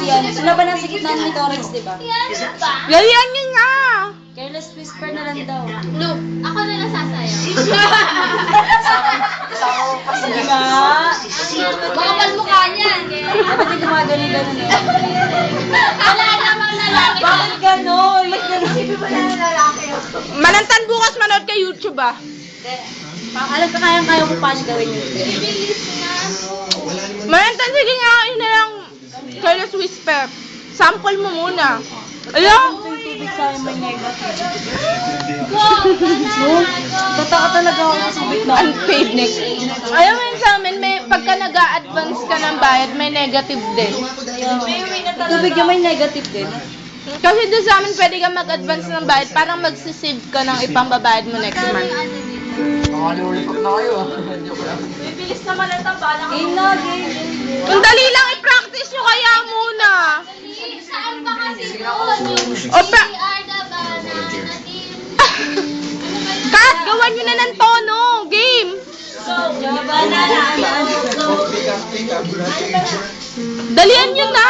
yan. Laban ng sikit namin ni Torres, di ba? Lalian nyo nga! Careless whisper na lang daw. Look, ako na lang sasayaw. Sige nga. Makapal mukha niyan. Dapat yung gumagano-gano eh. Wala namang lalaki. Bakit gano'n? Ba't gano'n? Wala namang lalaki. Malantan bukas manood kay YouTube ah. Alam ka kayang-kaya ko paano gawin yun. Bibilis na. Malantan, sige nga, yun na lang. Careless whisper. Sample mo muna. Alam? Yung tubig sa akin may negative. Go! Tataka talaga ako sa subik na. Unpaid next. Alam mo yun sa amin, pagka nag-a-advance ka ng bayad, may negative din. Tubig yung may negative din. Kasi doon sa amin, pwede ka mag-advance ng bayad, parang magsisave ka ng ipambabayad mo next month. Nakalimulipat na kayo ah. Bibilis naman ang tamba. Game na, game. Kung dali lang, i-practice nyo kaya muna. Saan ba kasi doon? Yung O, pa- CR na banana team. Kat, gawan nyo na ng tono. Game. Dalian nyo na.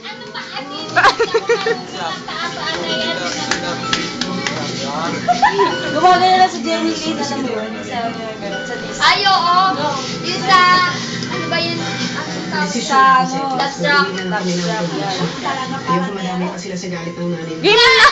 Ano ba atin? Taas-taas na yan. Gumagano na si Jenny Lynn, alam mo yun? Sa Disney. Ay, oo. Yung sa, ano ba yun? Ang tawag Sa ano? Last rock. Last rock. Ayoko madami pa sila sa galit ng nanay. Game na.